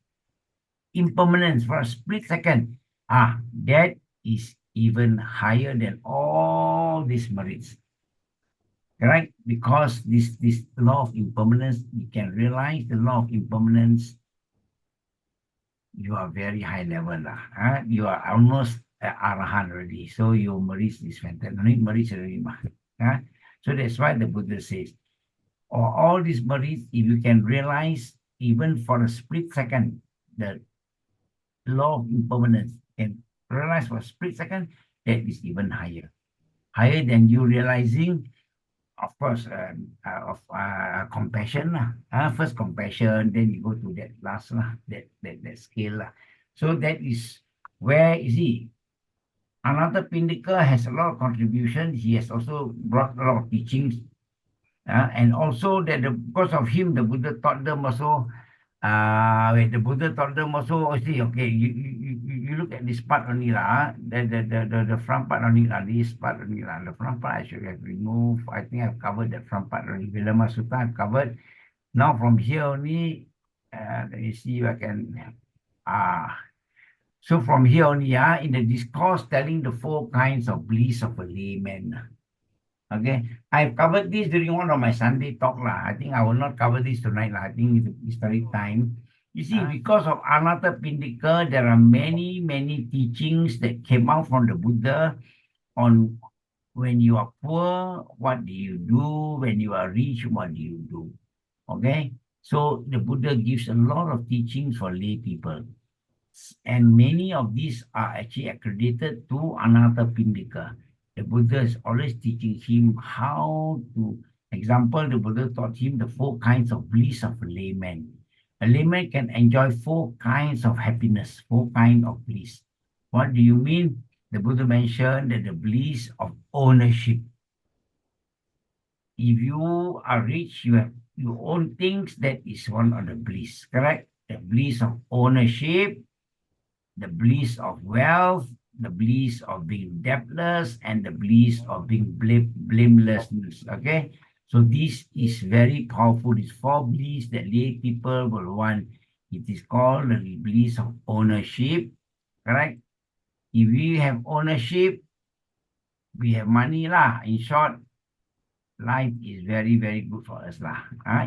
impermanence for a split second. That is even higher than all these merits. Correct? Because this law of impermanence, you can realize the law of impermanence, you are very high level lah. You are almost Arahant already. So your merits is fantastic. No need merits already. So that's why the Buddha says, all these merits, if you can realize even for a split second, the law of impermanence, can realize for a split second, that is even higher. Higher than you realizing, of course, of compassion. First compassion, then you go to that last, that scale. So that is where, you see, Anāthapiṇḍika has a lot of contributions. He has also brought a lot of teachings. And also that because of him, the Buddha taught them also. The Buddha taught them also. See, okay, you look at this part only lah. The front part only lah. This part only lah. The front part I should have removed. I think I've covered that front part only. Kalama Sutta I've covered. Now from here only, let me see if I can. So from here only, in the discourse telling the 4 kinds of bliss of a layman. Okay, I've covered this during one of my Sunday talk lah. I think I will not cover this tonight lah. I think it's very time. You see, because of Anāthapiṇḍika, there are many, many teachings that came out from the Buddha on when you are poor, what do you do? When you are rich, what do you do? Okay, so the Buddha gives a lot of teachings for lay people. And many of these are actually accredited to Anāthapiṇḍika. The Buddha is always teaching him how to, example, the Buddha taught him the 4 kinds of bliss of a layman. A layman can enjoy 4 kinds of happiness, 4 kinds of bliss. What do you mean? The Buddha mentioned that the bliss of ownership. If you are rich, you own things, that is one of the bliss, correct? The bliss of ownership, the bliss of wealth, the bliss of being debtless, and the bliss of being blamelessness. Okay, So this is very powerful. These 4 bliss that lay people will want. It is called the bliss of ownership, correct? If we have ownership, we have money lah. In short, life is very, very good for us lah.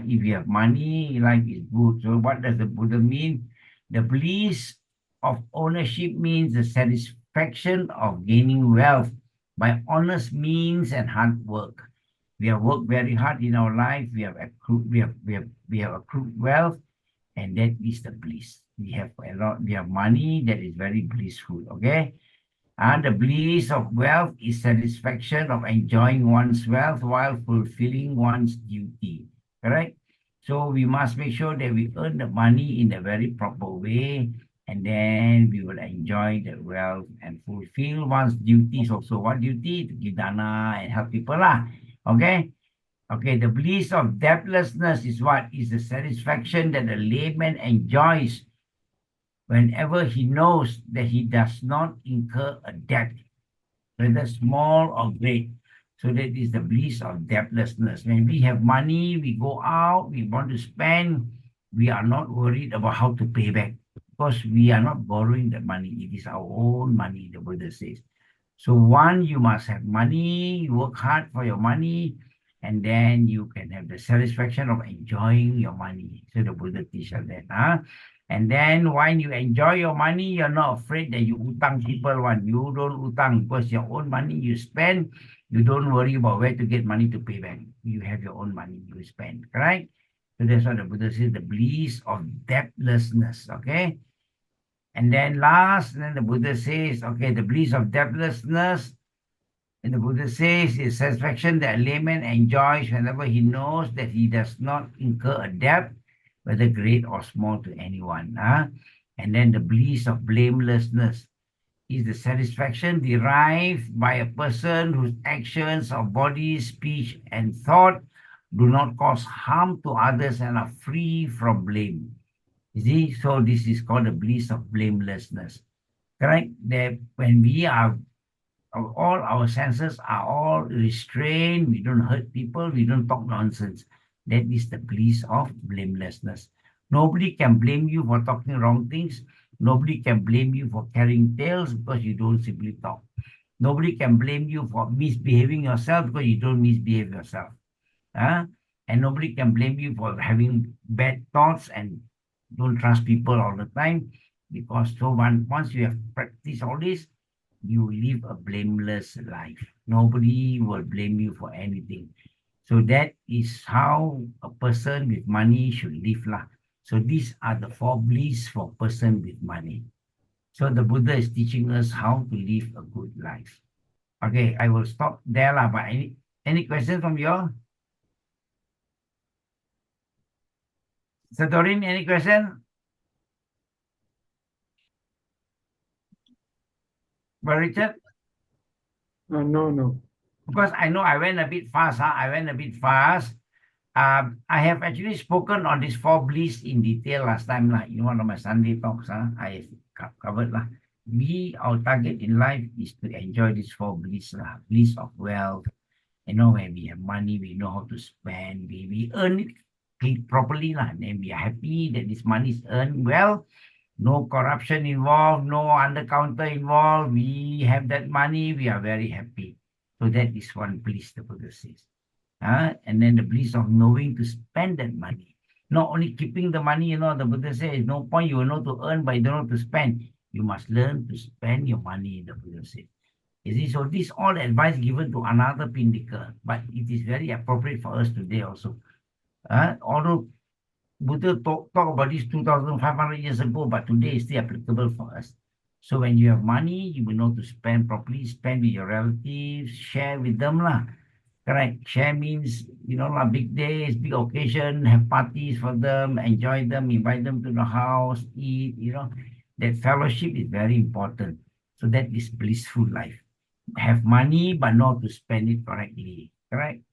If you have money, life is good. So what does the Buddha mean? The bliss of ownership means the satisfaction of gaining wealth by honest means and hard work. We have worked very hard in our life. We have accrued wealth, and that is the bliss. We have a lot. We have money that is very blissful. Okay. The bliss of wealth is satisfaction of enjoying one's wealth while fulfilling one's duty. Correct? So we must make sure that we earn the money in a very proper way, and then we will enjoy the wealth and fulfill one's duties also. What duty? To give dana and help people lah. Okay? Okay, the bliss of debtlessness is what? Is the satisfaction that the layman enjoys whenever he knows that he does not incur a debt, whether small or great. So that is the bliss of debtlessness. When we have money, we go out, we want to spend, we are not worried about how to pay back because we are not borrowing the money. It is our own money, the Buddha says. So one, you must have money, you work hard for your money, and then you can have the satisfaction of enjoying your money. So the Buddha teaches that. And then when you enjoy your money, you're not afraid that you utang people one. You don't utang because your own money you spend. You don't worry about where to get money to pay back. You have your own money you spend, correct? So that's what the Buddha says, the bliss of debtlessness, okay? And then the Buddha says, okay, the bliss of debtlessness, and the Buddha says is satisfaction that a layman enjoys whenever he knows that he does not incur a debt, whether great or small, to anyone. And then the bliss of blamelessness is the satisfaction derived by a person whose actions of body, speech, and thought do not cause harm to others and are free from blame. You see, so this is called the bliss of blamelessness. Correct? That when we are, all our senses are all restrained, we don't hurt people, we don't talk nonsense. That is the bliss of blamelessness. Nobody can blame you for talking wrong things. Nobody can blame you for carrying tales because you don't simply talk. Nobody can blame you for misbehaving yourself because you don't misbehave yourself. And nobody can blame you for having bad thoughts and don't trust people all the time, because once you have practiced all this, you live a blameless life. Nobody will blame you for anything. So that is how a person with money should live lah. So these are the 4 bliss for person with money. So the Buddha is teaching us how to live a good life. Okay, I will stop there lah. But any questions from you all? Satorin, any question? But Richard? No. Because I know I went a bit fast. I went a bit fast. I have actually spoken on this 4 bliss in detail last time. In one of my Sunday talks, I have covered. Our target in life is to enjoy this 4 bliss. Bliss of wealth. When we have money, we know how to spend. We earn it properly. Then we are happy that this money is earned well. No corruption involved, no under-counter involved. We have that money, we are very happy. So that is one bliss, the Buddha says. And then the bliss of knowing to spend that money. Not only keeping the money, the Buddha says, no point you know to earn, but you don't know to spend. You must learn to spend your money, the Buddha says. You see, so this all advice given to Anāthapiṇḍika, but it is very appropriate for us today also. Although Buddha talk about this 2,500 years ago, but today is still applicable for us. So when you have money, you will know to spend properly, spend with your relatives, share with them lah. Correct. Share means, big days, big occasion, have parties for them, enjoy them, invite them to the house, eat, that fellowship is very important. So that is blissful life. Have money, but not to spend it correctly. Correct.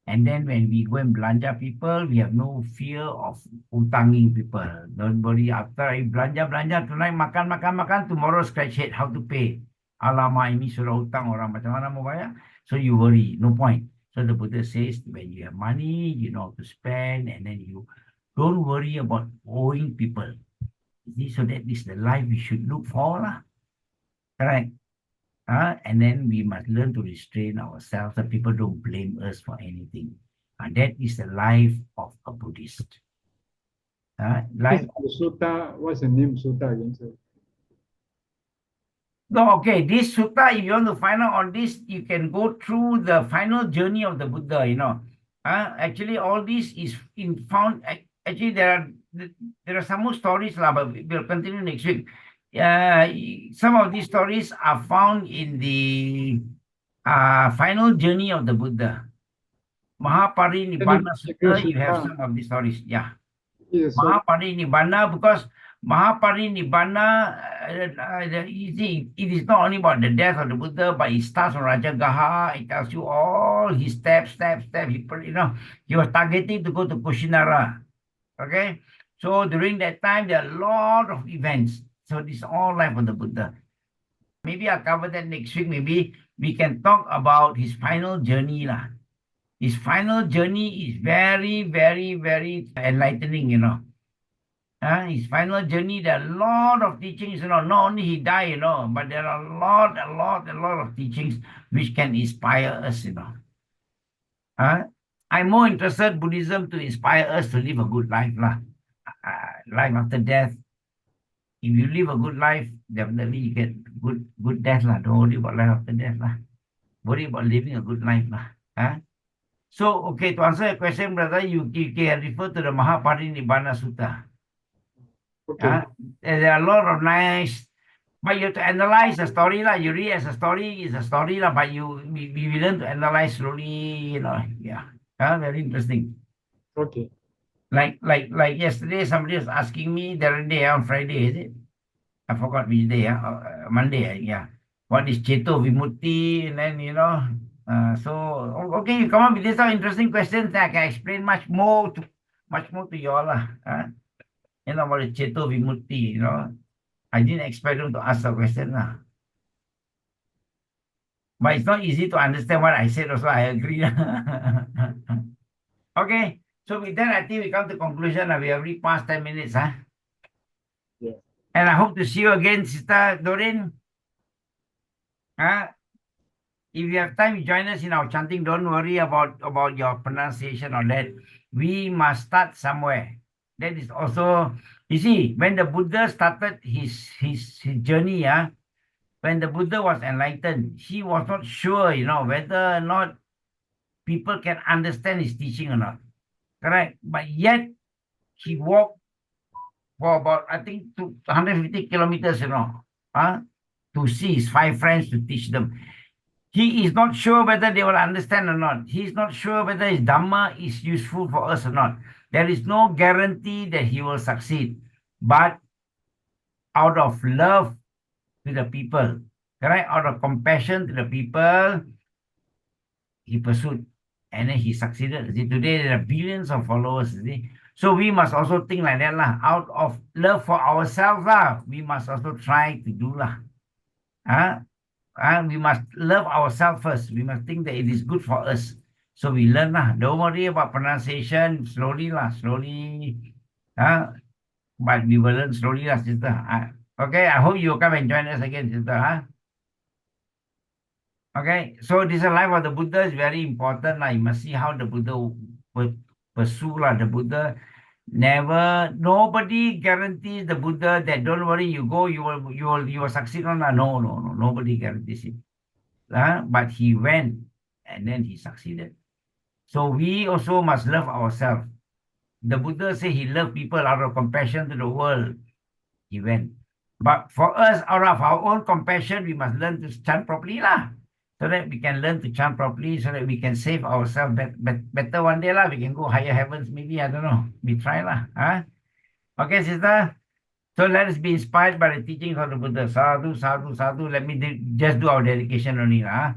And then when we go and belanja people, we have no fear of utanging people. Don't worry, after I belanja tonight, makan, tomorrow scratch head, how to pay. Alamak, ini sudah utang orang, macam mana mau bayar? So you worry, no point. So the Buddha says, when you have money, you know how to spend, and then you don't worry about owing people. You see, so that is the life we should look for, lah. Correct. And then we must learn to restrain ourselves so people don't blame us for anything. And that is the life of a Buddhist. Life. The sutta, what's the name sutta again, sir? No, okay, this sutta, if you want to find out on this, you can go through the final journey of the Buddha, you know. Actually, all this is found, actually, there are some more stories, but we'll continue next week. Some of these stories are found in the final journey of the Buddha. Mahaparinibbana Sutta, you have some of these stories, yeah. Yes, so Mahaparinibbana, because Mahaparinibbana, you see, it is not only about the death of the Buddha, but it starts from Rajagaha. It tells you all his steps. He was targeting to go to Kushinara. Okay, so during that time, there are a lot of events. So this is all life of the Buddha. Maybe I'll cover that next week. Maybe we can talk about his final journey, lah. His final journey is very, very, very enlightening, you know. His final journey, there are a lot of teachings, you know, not only he died, you know, but there are a lot of teachings which can inspire us, you know. I'm more interested in Buddhism to inspire us to live a good life, lah. Life after death. If you live a good life, definitely you get good death, lah. Don't worry about life after death, lah. Worry about living a good life, lah. So, okay, to answer your question, brother, you can refer to the Mahaparinibbana Sutta. okay. There are a lot of nice, but you have to analyze the story, lah. You read as a story, it's a story, lah, but we learn to analyze slowly, you know. Yeah. Very interesting. Okay. Like yesterday, somebody was asking me the other day, on Friday, is it? I forgot which day, Monday, yeah. What is Ceto Vimutti? And then, you know, so, okay, you come up with these interesting questions, I can explain much more to you all, lah. You know, about Ceto Vimutti, you know. I didn't expect them to ask the question, lah. But it's not easy to understand what I said also, I agree. Okay, so with that, I think we come to conclusion. We have already passed 10 minutes, Yeah. And I hope to see you again, Sister Doreen. If you have time, you join us in our chanting. Don't worry about your pronunciation or that. We must start somewhere. That is also, you see, when the Buddha started his journey, when the Buddha was enlightened, he was not sure, you know, whether or not people can understand his teaching or not. Correct? But yet, he walked for about, I think, 150 kilometers, you know, to see his 5 friends to teach them. He is not sure whether they will understand or not. He is not sure whether his Dhamma is useful for us or not. There is no guarantee that he will succeed. But out of love to the people, correct? Out of compassion to the people, he pursued. And then he succeeded. See, today there are billions of followers. See? So we must also think like that, lah. Out of love for ourselves, lah, we must also try to do, lah. We must love ourselves first. We must think that it is good for us. So we learn, lah. Don't worry about pronunciation. Slowly, lah. Slowly. But we will learn slowly, lah, sister. Okay, I hope you will come and join us again, sister. Okay, so this life of the Buddha is very important. You must see how the Buddha will pursue. The Buddha nobody guarantees the Buddha that don't worry, you go, you will succeed. No, nobody guarantees it. But he went and then he succeeded. So we also must love ourselves. The Buddha said he loved people out of compassion to the world. He went. But for us, out of our own compassion, we must learn to chant properly, lah. So that we can learn to chant properly, so that we can save ourselves better one day, lah. We can go higher heavens, maybe, I don't know. We try, lah. Okay, sister? So let us be inspired by the teachings of the Buddha. Sadhu, sadhu, sadhu. Let me just do our dedication only, lah.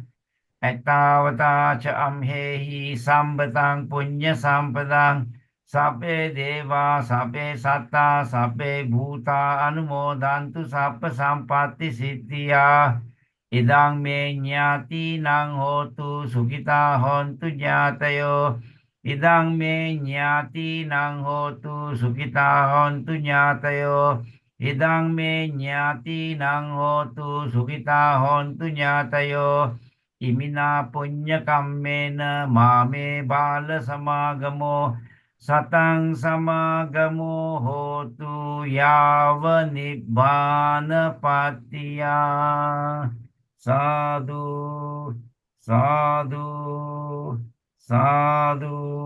Ettavata cha amhehi sambatang punya sampadang sape deva sape satta sape bhuta anumodantu sapa sampati siddhya Idang me nyati nang hotu sukita hontu nyatayo. Idang me nyati nang hotu sukita hontu nyatayo. Idang me nyati nang hotu sukita hontu nyatayo. Imina punya kammena mame bala samagamo. Satang samagamo hotu yava nibbana patiya. Sadhu, sadhu, sadhu.